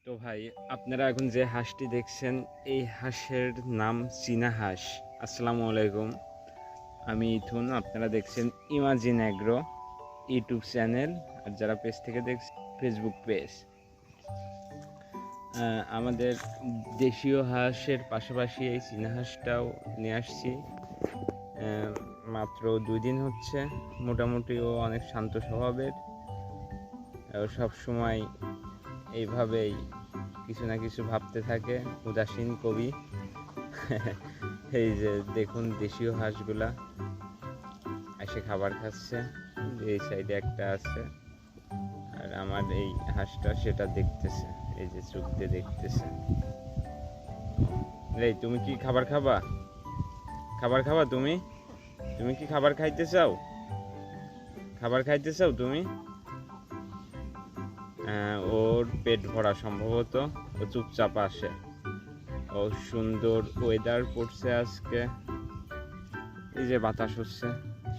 তো ভাই, আপনারা এখন যে হাঁসটি দেখছেন এই হাঁসের নাম চীনা হাঁস। আসসালামু আলাইকুম, আমি ইথুন। আপনারা দেখছেন ইমাজিন অ্যাগ্রো ইউটিউব চ্যানেল, আর যারা পেজ থেকে দেখছেন ফেসবুক পেজ। আমাদের দেশীয় হাঁসের পাশাপাশি এই চীনা হাঁসটাও নিয়ে আসছি। মাত্র 2 দিন হচ্ছে। মোটামুটি ও অনেক শান্ত স্বভাবের, সব সময় এইভাবেই কিছু না কিছু ভাবতে থাকে, উদাসীন কবি। এই যে দেখুন দেশীয় হাঁসগুলা এসে খাবার খাচ্ছে, এই সাইডে একটা আছে, আর আমার এই হাঁসটা সেটা দেখতেছে, এই যে চোখ দিয়ে দেখতেছে। এই তুমি কি খাবার খাবা? খাবার খাবা তুমি? তুমি কি খাবার খাইতে চাও? খাবার খাইতে চাও তুমি? ওর পেট ভরা সম্ভবত, ও চুপচাপ আসে। ও সুন্দর ওয়েদার পড়ছে আজকে, এই যে বাতাস হচ্ছে,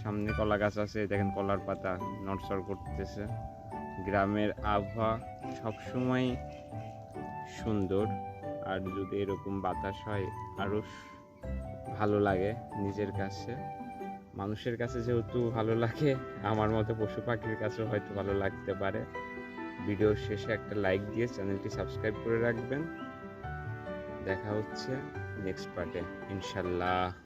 সামনে কলা গাছ আছে, দেখেন কলার পাতা নড়চড় করতেছে। গ্রামের আবহাওয়া সবসময় সুন্দর, আর যদি এরকম বাতাস হয় আরও ভালো লাগে নিজের কাছে। মানুষের কাছে যেহেতু ভালো লাগে, আমার মতো পশু পাখির কাছেও হয়তো ভালো লাগতে পারে। ভিডিওর শেষে একটা লাইক দিয়ে চ্যানেলটি সাবস্ক্রাইব করে রাখবেন। দেখা হচ্ছে নেক্সট পার্টে ইনশাল্লাহ।